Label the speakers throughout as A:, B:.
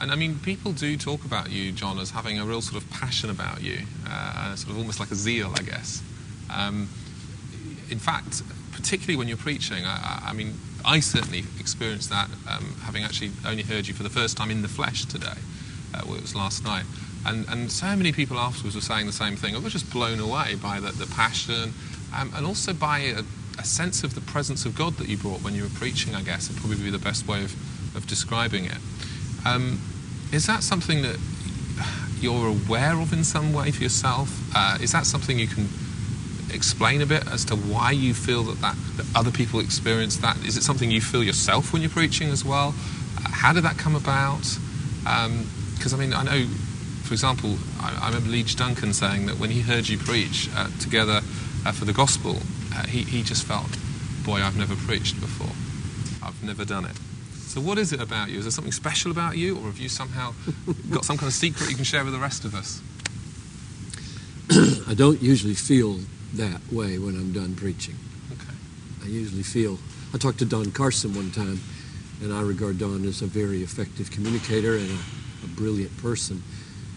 A: And I mean, people do talk about you, John, as having a real sort of passion about you, sort of almost like a zeal, I guess. In fact, particularly when you're preaching, I mean, I certainly experienced that, having actually only heard you for the first time in the flesh today. Well, it was last night. And so many people afterwards were saying the same thing. I was just blown away by the passion, and also by a sense of the presence of God that you brought when you were preaching, I guess, would probably be the best way of describing it. Is that something that you're aware of in some way for yourself? Is that something you can explain a bit as to why you feel that other people experience that? Is it something you feel yourself when you're preaching as well? How did that come about? Because, I mean, I know, for example, I remember Leach Duncan saying that when he heard you preach together for the gospel, he just felt, boy, I've never preached before. I've never done it. So what is it about you? Is there something special about you, or have you somehow got some kind of secret you can share with the rest of us?
B: I don't usually feel that way when I'm done preaching.
A: Okay.
B: I usually feel... I talked to Don Carson one time, and I regard Don as a very effective communicator and a brilliant person.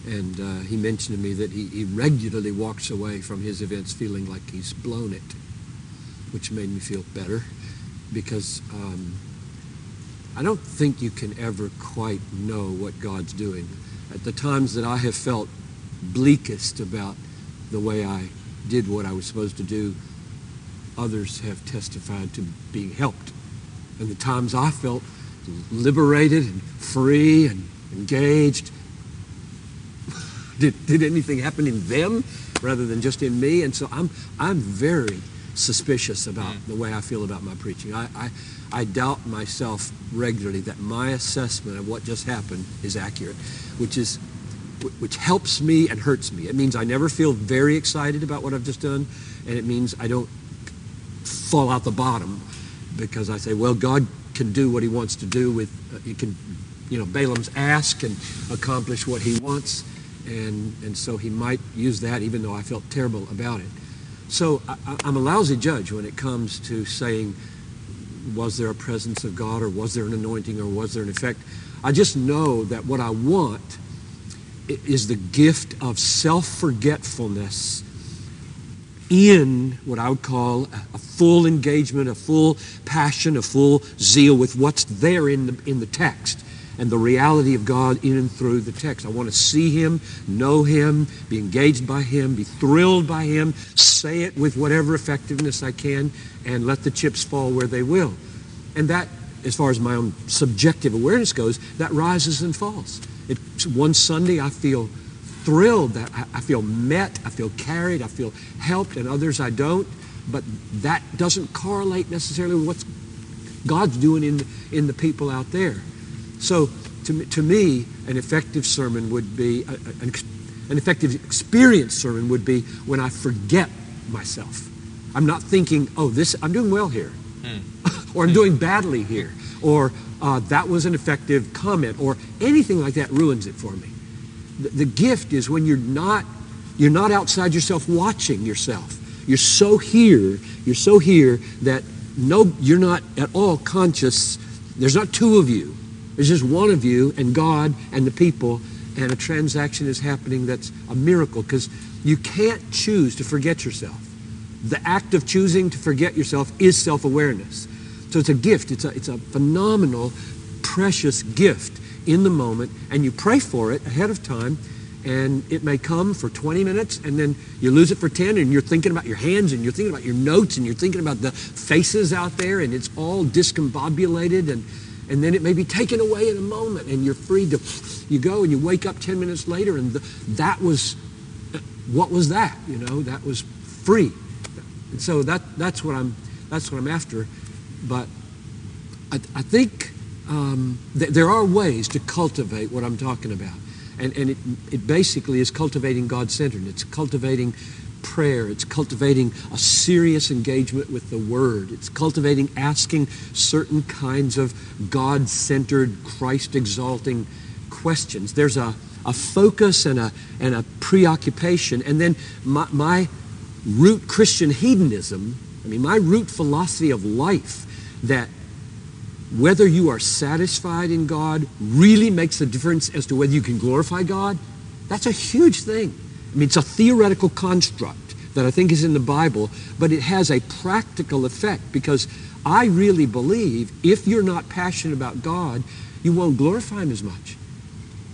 B: And he mentioned to me that he regularly walks away from his events feeling like he's blown it, which made me feel better, because I don't think you can ever quite know what God's doing. At the times that I have felt bleakest about the way I did what I was supposed to do, others have testified to being helped. And the times I felt liberated and free and engaged, did anything happen in them rather than just in me? And so I'm very suspicious about the way I feel about my preaching. I doubt myself regularly that my assessment of what just happened is accurate, which helps me and hurts me. It means I never feel very excited about what I've just done, and it means I don't fall out the bottom because I say, well, God can do what he wants to do with, Balaam's ass can accomplish what he wants, and so he might use that even though I felt terrible about it. So I'm a lousy judge when it comes to saying, was there a presence of God, or was there an anointing, or was there an effect? I just know that what I want is the gift of self-forgetfulness in what I would call a full engagement, a full passion, a full zeal with what's there in the text and the reality of God in and through the text. I want to see him, know him, be engaged by him, be thrilled by him, say it with whatever effectiveness I can, and let the chips fall where they will. And that, as far as my own subjective awareness goes, that rises and falls. One Sunday I feel thrilled, that I feel met, I feel carried, I feel helped, and others I don't. But that doesn't correlate necessarily with what God's doing in the people out there. So to me, an effective sermon would be, an effective experience sermon would be when I forget myself. I'm not thinking, I'm doing well here, or I'm doing badly here, or that was an effective comment, or anything like that ruins it for me. The gift is when you're not outside yourself watching yourself. You're so here that you're not at all conscious. There's not two of you. There's just one of you and God and the people, and a transaction is happening that's a miracle, because you can't choose to forget yourself. The act of choosing to forget yourself is self-awareness. So it's a gift. It's a phenomenal, precious gift in the moment, and you pray for it ahead of time, and it may come for 20 minutes, and then you lose it for 10, and you're thinking about your hands, and you're thinking about your notes, and you're thinking about the faces out there, and it's all discombobulated, and then it may be taken away in a moment, and you're free to, you go and you wake up 10 minutes later, and what was that? That was free. And so that's what I'm after. But I think that there are ways to cultivate what I'm talking about. And it basically is cultivating God-centered. It's cultivating prayer. It's cultivating a serious engagement with the Word. It's cultivating asking certain kinds of God-centered, Christ-exalting questions. There's a focus and a preoccupation. And then my root Christian hedonism, my root philosophy of life that whether you are satisfied in God really makes a difference as to whether you can glorify God. That's a huge thing. I mean, it's a theoretical construct that I think is in the Bible, but it has a practical effect, because I really believe if you're not passionate about God, you won't glorify Him as much.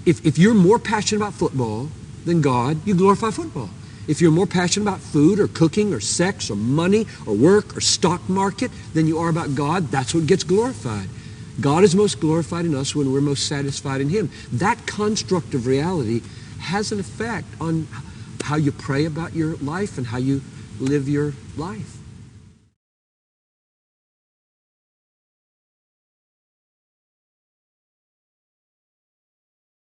B: If you're more passionate about football than God, you glorify football. If you're more passionate about food or cooking or sex or money or work or stock market than you are about God, that's what gets glorified. God is most glorified in us when we're most satisfied in Him. That construct of reality has an effect on how you pray about your life and how you live your life.